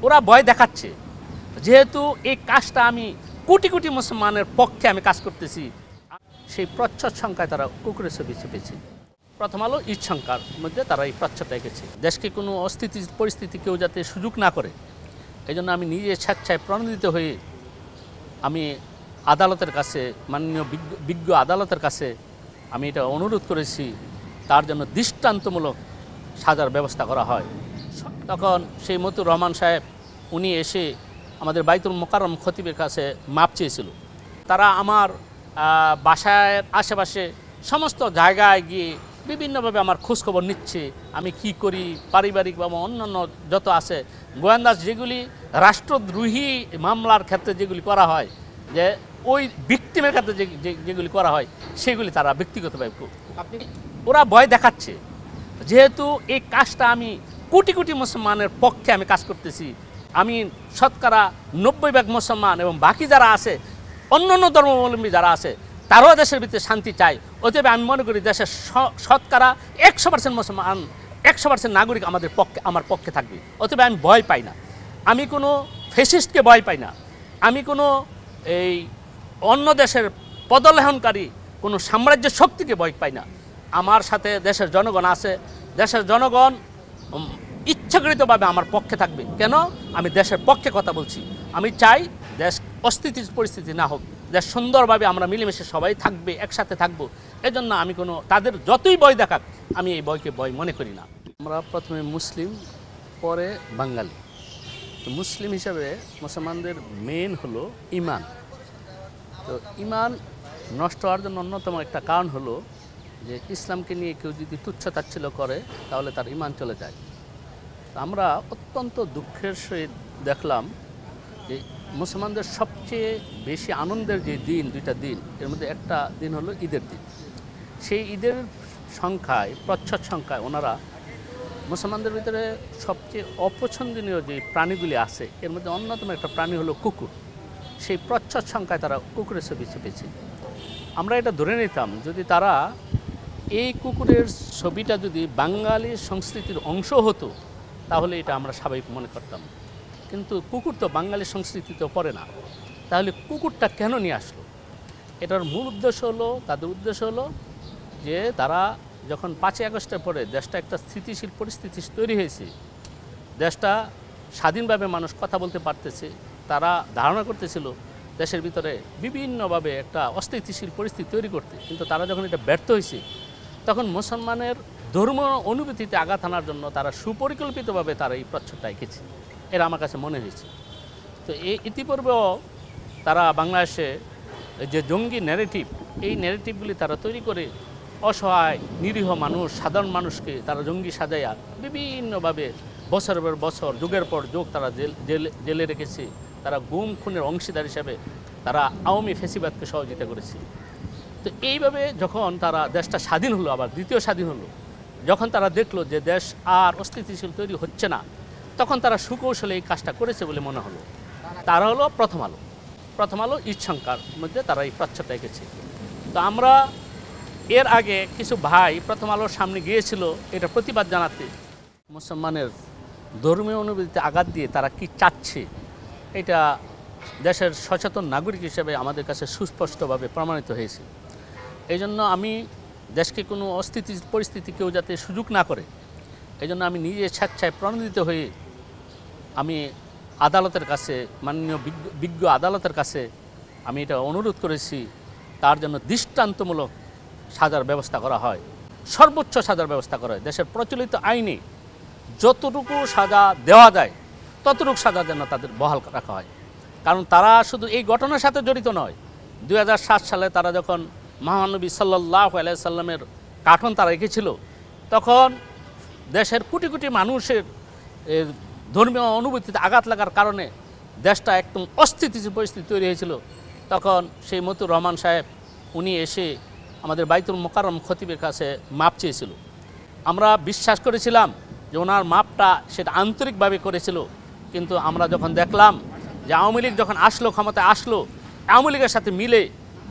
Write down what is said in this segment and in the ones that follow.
ওরা ভয় দেখাচ্ছে, যেহেতু এই কাজটা আমি কোটি কোটি মুসলমানের পক্ষে আমি কাজ করতেছি, সেই প্রচ্ছদ সংখ্যায় তারা কুকুরের ছবি চেপেছে। প্রথম আলো ঈদ সংখ্যার মধ্যে তারা এই প্রচ্ছদটা এঁকেছে। দেশকে কোনো অস্থিতির পরিস্থিতি কেউ যাতে সুযোগ না করে, এই জন্য আমি নিজে স্বেচ্ছায় প্রণোদিত হয়ে আমি আদালতের কাছে, মাননীয় বিজ্ঞ আদালতের কাছে আমি এটা অনুরোধ করেছি, তার জন্য দৃষ্টান্তমূলক সাজার ব্যবস্থা করা হয়। তখন সেই মতুর রহমান সাহেব উনি এসে আমাদের বাইতুল মোকাররম খতিবের কাছে মাপ চেয়েছিল। তারা আমার বাসায় আশেপাশে সমস্ত জায়গায় গিয়ে বিভিন্নভাবে আমার খোঁজখবর নিচ্ছে, আমি কি করি, পারিবারিক বা অন্যান্য যত আছে গোয়েন্দা যেগুলি রাষ্ট্রদ্রোহী মামলার ক্ষেত্রে যেগুলি করা হয়, যে ওই ভিকটিমের ক্ষেত্রে যেগুলি করা হয় সেগুলি তারা ব্যক্তিগতভাবে ওরা ভয় দেখাচ্ছে, যেহেতু এই কাজটা আমি কোটি কোটি মুসলমানের পক্ষে আমি কাজ করতেছি। আমি শতকরা 90% মুসলমান এবং বাকি যারা আছে অন্যান্য ধর্মাবলম্বী যারা আছে তারাও দেশের ভিতরে শান্তি চায়। অতএব আমি মনে করি দেশের শতকরা 100% মুসলমান, 100% নাগরিক আমার পক্ষে থাকবে। অতএব আমি ভয় পাই না, আমি কোনো ফ্যাসিস্টকে ভয় পাই না, আমি কোনো এই অন্য দেশের পদলেহনকারী কোনো সাম্রাজ্য শক্তিকে ভয় পাই না। আমার সাথে দেশের জনগণ আছে, দেশের জনগণ ইচ্ছাকৃতভাবে আমার পক্ষে থাকবে। কেন? আমি দেশের পক্ষে কথা বলছি। আমি চাই দেশ অস্থিতির পরিস্থিতি না হোক, দেশ সুন্দরভাবে আমরা মিলেমিশে সবাই থাকবে, একসাথে থাকবো। এজন্য আমি কোনো তাদের যতই ভয় দেখাক আমি এই ভয়কে ভয় মনে করি না। আমরা প্রথমে মুসলিম, পরে বাঙালি। তো মুসলিম হিসাবে মুসলমানদের মেন হলো ইমান। তো ইমান নষ্ট হওয়ার জন্য অন্যতম একটা কারণ হলো যে ইসলামকে নিয়ে কেউ যদি তুচ্ছ-তাচ্ছিল্য করে তাহলে তার ইমান চলে যায়। আমরা অত্যন্ত দুঃখের সহিত দেখলাম যে মুসলমানদের সবচেয়ে বেশি আনন্দের যে দিন, দুইটা দিন, এর মধ্যে একটা দিন হলো ঈদের দিন। সেই ঈদের সংখ্যায়, প্রচ্ছদ সংখ্যায় ওনারা মুসলমানদের ভিতরে সবচেয়ে অপছন্দনীয় যে প্রাণীগুলি আছে এর মধ্যে অন্যতম একটা প্রাণী হলো কুকুর। সেই প্রচ্ছদ সংখ্যায় তারা কুকুরের ছবি চেপেছে। আমরা এটা ধরে নিতাম যদি তারা এই কুকুরের ছবিটা যদি বাঙালি সংস্কৃতির অংশ হতো তাহলে এটা আমরা স্বাভাবিক মনে করতাম, কিন্তু কুকুর তো বাঙালি সংস্কৃতিতে পড়ে না। তাহলে কুকুরটা কেন নিয়ে আসলো? এটার মূল উদ্দেশ্য হলো, তাদের উদ্দেশ্য হলো যে তারা যখন 5ই আগস্টের পরে দেশটা একটা স্থিতিশীল পরিস্থিতি তৈরি হয়েছে, দেশটা স্বাধীনভাবে মানুষ কথা বলতে পারতেছে, তারা ধারণা করতেছিল দেশের ভিতরে বিভিন্নভাবে একটা অস্থিতিশীল পরিস্থিতি তৈরি করতে, কিন্তু তারা যখন এটা ব্যর্থ হয়েছে তখন মুসলমানের ধর্ম অনুভূতিতে আঘাত আনার জন্য তারা সুপরিকল্পিতভাবে তারা এই প্রচ্ছদটা এঁকেছে, এরা আমার কাছে মনে হয়েছে। তো এই ইতিপূর্বেও তারা বাংলাদেশে যে জঙ্গি ন্যারেটিভ, এই ন্যারেটিভগুলি তারা তৈরি করে অসহায় নিরীহ মানুষ, সাধারণ মানুষকে তারা জঙ্গি সাজাইয়া বিভিন্নভাবে বছরের পর বছর, যুগের পর যুগ তারা জেলে রেখেছে। তারা গুম খুনের অংশীদার হিসাবে তারা আওয়ামী ফ্যাসিবাদকে সহযোগিতা করেছে। তো এইভাবে যখন তারা দেশটা স্বাধীন হলো, আবার দ্বিতীয় স্বাধীন হলো, যখন তারা দেখলো যে দেশ আর অস্থিতিশীল তৈরি হচ্ছে না, তখন তারা সুকৌশলে এই কাজটা করেছে বলে মনে হলো। তারা হলো প্রথম আলো ঈদ সংখ্যার মধ্যে তারা এই প্রচ্ছদটা এঁকেছে। তো আমরা এর আগে কিছু ভাই প্রথম আলোর সামনে গিয়েছিল এটা প্রতিবাদ জানাতে। মুসলমানের ধর্মীয় অনুভূতিতে আঘাত দিয়ে তারা কি চাচ্ছে এটা দেশের সচেতন নাগরিক হিসেবে আমাদের কাছে সুস্পষ্টভাবে প্রমাণিত হয়েছে। এই জন্য আমি দেশকে কোনো অস্থিতির পরিস্থিতি কেউ যাতে সুযোগ না করে, এই জন্য আমি নিজে স্বেচ্ছায় প্রণোদিত হয়ে আমি আদালতের কাছে, মাননীয় বিজ্ঞ আদালতের কাছে আমি এটা অনুরোধ করেছি, তার জন্য দৃষ্টান্তমূলক সাজার ব্যবস্থা করা হয়, সর্বোচ্চ সাজার ব্যবস্থা করা হয়। দেশের প্রচলিত আইনে যতটুকু সাজা দেওয়া যায় ততটুকু সাজা যেন তাদের বহাল রাখা হয়। কারণ তারা শুধু এই ঘটনার সাথে জড়িত নয়। 2007 সালে তারা যখন মহানবী সাল্লাল্লাহু আলাইহি সাল্লামের কাঠন তারা এঁকেছিল, তখন দেশের কোটি কোটি মানুষের ধর্মীয় অনুভূতিতে আঘাত লাগার কারণে দেশটা একদম অস্থিতিশীল পরিস্থিতি তৈরি হয়েছিল। তখন সেই মতুর রহমান সাহেব উনি এসে আমাদের বাইতুল মোকাররম খতিবের কাছে মাপ চেয়েছিল। আমরা বিশ্বাস করেছিলাম যে ওনার মাপটা সেটা আন্তরিকভাবে করেছিল, কিন্তু আমরা যখন দেখলাম যে আওয়ামী লীগ যখন আসলো, ক্ষমতায় আসলো, আওয়ামী লীগের সাথে মিলে,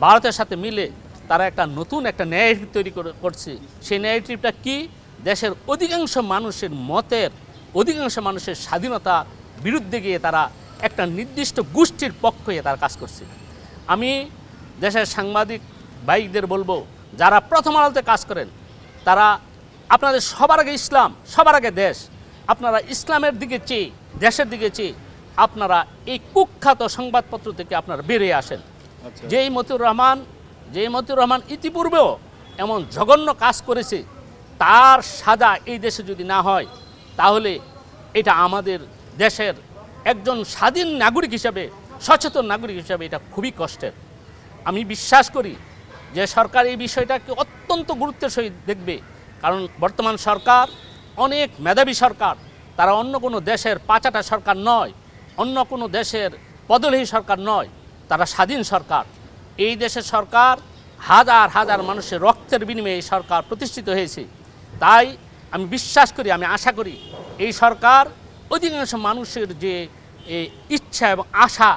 ভারতের সাথে মিলে তারা একটা নতুন একটা ন্যারেটিভ তৈরি করছে। সেই ন্যারেটিভটা কি? দেশের অধিকাংশ মানুষের মতের, অধিকাংশ মানুষের স্বাধীনতা বিরুদ্ধে গিয়ে তারা একটা নির্দিষ্ট গোষ্ঠীর পক্ষে তারা কাজ করছে। আমি দেশের সাংবাদিক ভাইদের বলবো, যারা প্রথম আলোতে কাজ করেন, তারা আপনাদের সবার আগে ইসলাম, সবার আগে দেশ, আপনারা ইসলামের দিকে চেয়ে, দেশের দিকে চেয়ে আপনারা এই কুখ্যাত সংবাদপত্র থেকে আপনারা বেরিয়ে আসেন। যেই মতিউর রহমান ইতিপূর্বেও এমন জঘন্য কাজ করেছে, তার সাজা এই দেশে যদি না হয়, তাহলে এটা আমাদের দেশের একজন স্বাধীন নাগরিক হিসাবে, সচেতন নাগরিক হিসাবে এটা খুবই কষ্টের। আমি বিশ্বাস করি যে সরকার এই বিষয়টাকে অত্যন্ত গুরুত্বের সহিত দেখবে, কারণ বর্তমান সরকার অনেক মেধাবী সরকার, তারা অন্য কোনো দেশের পাচাটা সরকার নয়, অন্য কোনো দেশের পদলেহী সরকার নয়, তারা স্বাধীন সরকার। এই দেশের সরকার হাজার হাজার মানুষের রক্তের বিনিময়ে এই সরকার প্রতিষ্ঠিত হয়েছে। তাই আমি বিশ্বাস করি, আমি আশা করি এই সরকার অধিকাংশ মানুষের যে ইচ্ছা এবং আশা,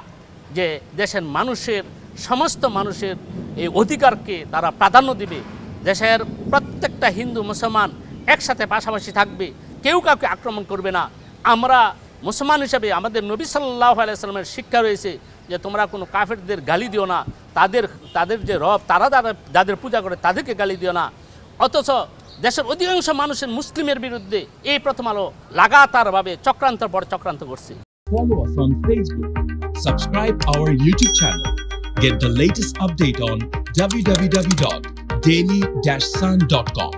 যে দেশের মানুষের সমস্ত মানুষের এই অধিকারকে তারা প্রাধান্য দিবে, দেশের প্রত্যেকটা হিন্দু মুসলমান একসাথে পাশাপাশি থাকবে, কেউ কাউকে আক্রমণ করবে না। আমরা মুসলমান হিসাবে আমাদের নবী সাল্লাল্লাহু আলাইহি ওয়াসাল্লামের শিক্ষা রয়েছে যে তোমরা কোনো কাফেরদের গালি দিও না, তাদের যে রব, তারা যাদের পূজা করে তাদেরকে গালি দিও না। অথচ দেশের অধিকাংশ মানুষের মুসলিমের বিরুদ্ধে এই প্রথম আলো লাগাতারভাবে চক্রান্তের পর চক্রান্ত করছে। Follow us on Facebook. Subscribe our YouTube channel. Get the latest update on www.daily-sun.com.